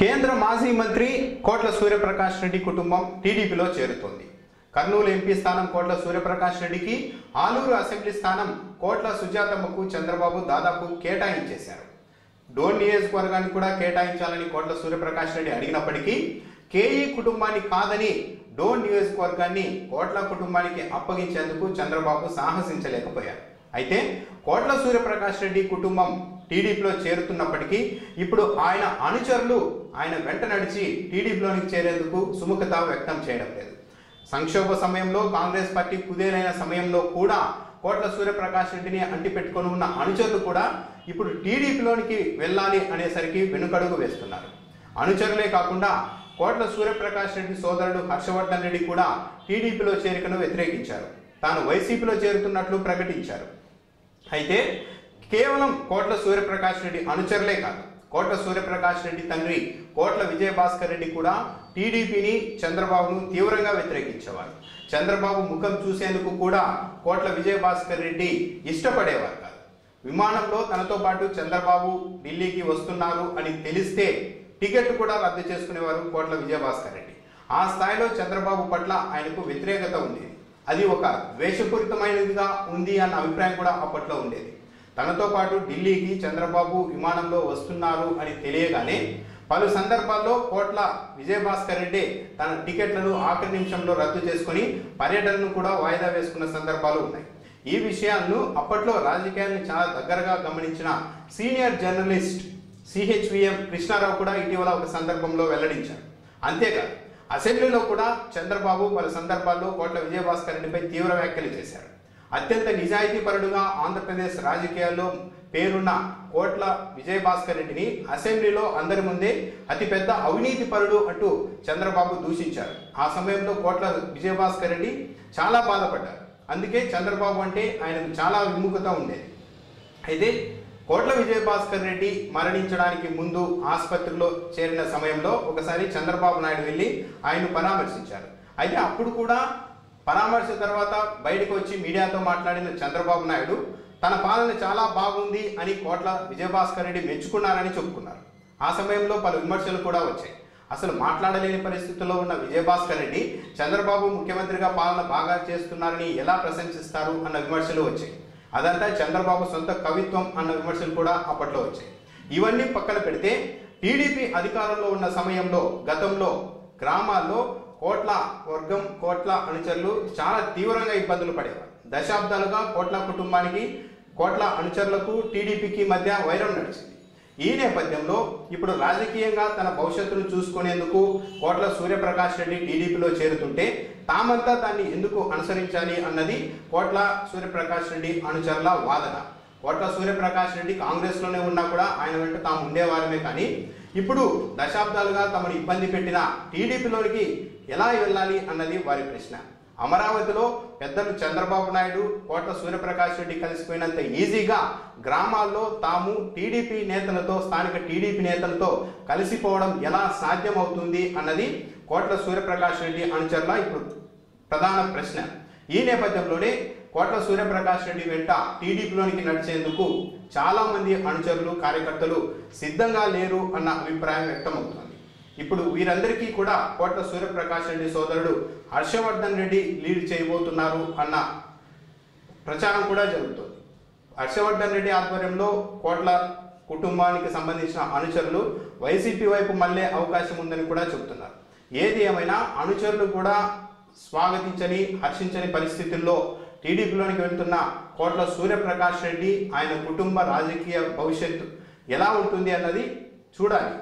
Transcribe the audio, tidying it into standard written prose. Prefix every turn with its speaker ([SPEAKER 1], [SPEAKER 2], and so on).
[SPEAKER 1] కేంద్ర మాజీ మంత్రి కోట్ల సూర్యప్రకాష్ రెడ్డి కుటుంబం టీడీపీలో చేరుతోంది. కర్నూలు ఎంపీ స్థానం కోట్ల సూర్యప్రకాష్ రెడ్డికి, ఆలూరు అసెంబ్లీ స్థానం కోట్ల సుజాతమ్మకు చంద్రబాబు దాదాపు కేటాయించేశారు. డోన్ నియోజకవర్గాన్ని కూడా కేటాయించాలని కోట్ల సూర్యప్రకాష్ రెడ్డి అడిగినప్పటికీ కేఈ కుటుంబాన్ని కాదని డోన్ నియోజకవర్గాన్ని కోట్ల కుటుంబానికి అప్పగించేందుకు చంద్రబాబు సాహసించలేకపోయారు. అయితే కోట్ల సూర్యప్రకాష్ రెడ్డి కుటుంబం టీడీపీలో చేరుతున్నప్పటికీ ఇప్పుడు ఆయన అనుచరులు ఆయన వెంట నడిచి టీడీపీలోనికి చేరేందుకు సుముఖత వ్యక్తం చేయడం లేదు. సంక్షోభ సమయంలో కాంగ్రెస్ పార్టీ కుదేలైన సమయంలో కూడా కోట్ల సూర్యప్రకాష్ రెడ్డిని అంటిపెట్టుకొని ఉన్న అనుచరులు కూడా ఇప్పుడు టీడీపీలోనికి వెళ్ళాలి అనేసరికి వెనుకడుగు వేస్తున్నారు. అనుచరులే కాకుండా కోట్ల సూర్యప్రకాష్ రెడ్డి సోదరుడు హర్షవర్ధన్ రెడ్డి కూడా టీడీపీలో చేరికను వ్యతిరేకించారు. తాను వైసీపీలో చేరుతున్నట్లు ప్రకటించారు. అయితే కేవలం కోట్ల సూర్యప్రకాష్ రెడ్డి అనుచరులే కాదు, కోట్ల సూర్యప్రకాష్ రెడ్డి తండ్రి కోట్ల విజయభాస్కర్ రెడ్డి కూడా టీడీపీని, చంద్రబాబును తీవ్రంగా వ్యతిరేకించేవారు. చంద్రబాబు ముఖం చూసేందుకు కూడా కోట్ల విజయభాస్కర్ రెడ్డి ఇష్టపడేవారు కాదు. విమానంలో తనతో పాటు చంద్రబాబు ఢిల్లీకి వస్తున్నారు అని తెలిస్తే టికెట్ కూడా రద్దు చేసుకునేవారు కోట్ల విజయభాస్కర్ రెడ్డి. ఆ స్థాయిలో చంద్రబాబు పట్ల ఆయనకు వ్యతిరేకత ఉండేది. అది ఒక ద్వేషపూరితమైనదిగా ఉంది అన్న అభిప్రాయం కూడా అప్పట్లో ఉండేది. తనతో పాటు ఢిల్లీకి చంద్రబాబు విమానంలో వస్తున్నారు అని తెలియగానే పలు సందర్భాల్లో కోట్ల విజయభాస్కర్ రెడ్డి తన టికెట్లను ఆఖరి నిమిషంలో రద్దు చేసుకుని పర్యటనను కూడా వాయిదా వేసుకున్న సందర్భాలు ఉన్నాయి. ఈ విషయాలను అప్పట్లో రాజకీయాలను చాలా దగ్గరగా గమనించిన సీనియర్ జర్నలిస్ట్ సిహెచ్విఎం కృష్ణారావు కూడా ఇటీవల ఒక సందర్భంలో వెల్లడించారు. అంతేకాదు అసెంబ్లీలో కూడా చంద్రబాబు పలు సందర్భాల్లో కోట్ల విజయభాస్కర్ రెడ్డిపై తీవ్ర వ్యాఖ్యలు చేశారు. అత్యంత నిజాయితీపరుడుగా ఆంధ్రప్రదేశ్ రాజకీయాల్లో పేరున్న కోట్ల విజయభాస్కర్ రెడ్డిని అసెంబ్లీలో అందరి ముందే అతిపెద్ద అవినీతి పరుడు అంటూ చంద్రబాబు దూషించారు. ఆ సమయంలో కోట్ల విజయభాస్కర్ రెడ్డి చాలా బాధపడ్డారు. అందుకే చంద్రబాబు అంటే ఆయనకు చాలా విముఖత ఉండేది. అయితే కోట్ల విజయభాస్కర్ రెడ్డి మరణించడానికి ముందు ఆసుపత్రిలో చేరిన సమయంలో ఒకసారి చంద్రబాబు నాయుడు వెళ్ళి ఆయన్ను పరామర్శించారు. అయితే అప్పుడు కూడా పరామర్శ తర్వాత బయటకు వచ్చి మీడియాతో మాట్లాడిన చంద్రబాబు నాయుడు తన పాలన చాలా బాగుంది అని కోట్ల విజయభాస్కర్ రెడ్డి మెచ్చుకున్నారని చెప్పుకున్నారు. ఆ సమయంలో పలు విమర్శలు కూడా వచ్చాయి. అసలు మాట్లాడలేని పరిస్థితుల్లో ఉన్న విజయభాస్కర్ రెడ్డి చంద్రబాబు ముఖ్యమంత్రిగా పాలన బాగా చేస్తున్నారని ఎలా ప్రశంసిస్తారు అన్న విమర్శలు వచ్చాయి. అదంతా చంద్రబాబు సొంత కవిత్వం అన్న విమర్శలు కూడా అప్పట్లో వచ్చాయి. ఇవన్నీ పక్కన పెడితే టీడీపీ అధికారంలో ఉన్న సమయంలో గతంలో గ్రామాల్లో కోట్ల వర్గం, కోట్ల అనుచరులు చాలా తీవ్రంగా ఇబ్బందులు పడేవారు. దశాబ్దాలుగా కోట్ల కుటుంబానికి, కోట్ల అనుచరులకు టీడీపీకి మధ్య వైరం నడిచింది. ఈ నేపథ్యంలో ఇప్పుడు రాజకీయంగా తన భవిష్యత్తును చూసుకునేందుకు కోట్ల సూర్యప్రకాష్ రెడ్డి టీడీపీలో చేరుతుంటే తామంతా దాన్ని ఎందుకు అనుసరించాలి అన్నది కోట్ల సూర్యప్రకాష్ రెడ్డి అనుచరుల వాదన. కోట్ల సూర్యప్రకాష్ రెడ్డి కాంగ్రెస్లోనే ఉన్నా కూడా ఆయన వెంట తాము ఉండేవారమే కానీ ఇప్పుడు దశాబ్దాలుగా తమను ఇబ్బంది పెట్టిన టీడీపీలోనికి ఎలా వెళ్ళాలి అన్నది వారి ప్రశ్న. అమరావతిలో పెద్దలు చంద్రబాబు నాయుడు, కోట్ల సూర్యప్రకాష్ రెడ్డి కలిసిపోయినంత ఈజీగా గ్రామాల్లో తాము టీడీపీ నేతలతో, స్థానిక టీడీపీ నేతలతో కలిసిపోవడం ఎలా సాధ్యమవుతుంది అన్నది కోట్ల సూర్యప్రకాష్ రెడ్డి అనుచరుల ఇప్పుడు ప్రధాన ప్రశ్న. ఈ నేపథ్యంలోనే కోట్ల సూర్యప్రకాష్ రెడ్డి వెంట టీడీపీలోనికి నడిచేందుకు చాలా మంది అనుచరులు, కార్యకర్తలు సిద్ధంగా లేరు అన్న అభిప్రాయం వ్యక్తమవుతోంది. ఇప్పుడు వీరందరికీ కూడా కోట్ల సూర్యప్రకాష్ రెడ్డి సోదరుడు హర్షవర్ధన్ రెడ్డి లీడ్ చేయబోతున్నారు అన్న ప్రచారం కూడా జరుగుతోంది. హర్షవర్ధన్ రెడ్డి ఆధ్వర్యంలో కోట్ల కుటుంబానికి సంబంధించిన అనుచరులు వైసీపీ వైపు మళ్ళే అవకాశం ఉందని కూడా చెబుతున్నారు. ఏది ఏమైనా అనుచరులు కూడా స్వాగతించని, హర్షించని పరిస్థితుల్లో టీడీపీలోనికి వెళ్తున్న కోట్ల సూర్యప్రకాష్ రెడ్డి, ఆయన కుటుంబ రాజకీయ భవిష్యత్తు ఎలా ఉంటుంది అన్నది చూడాలి.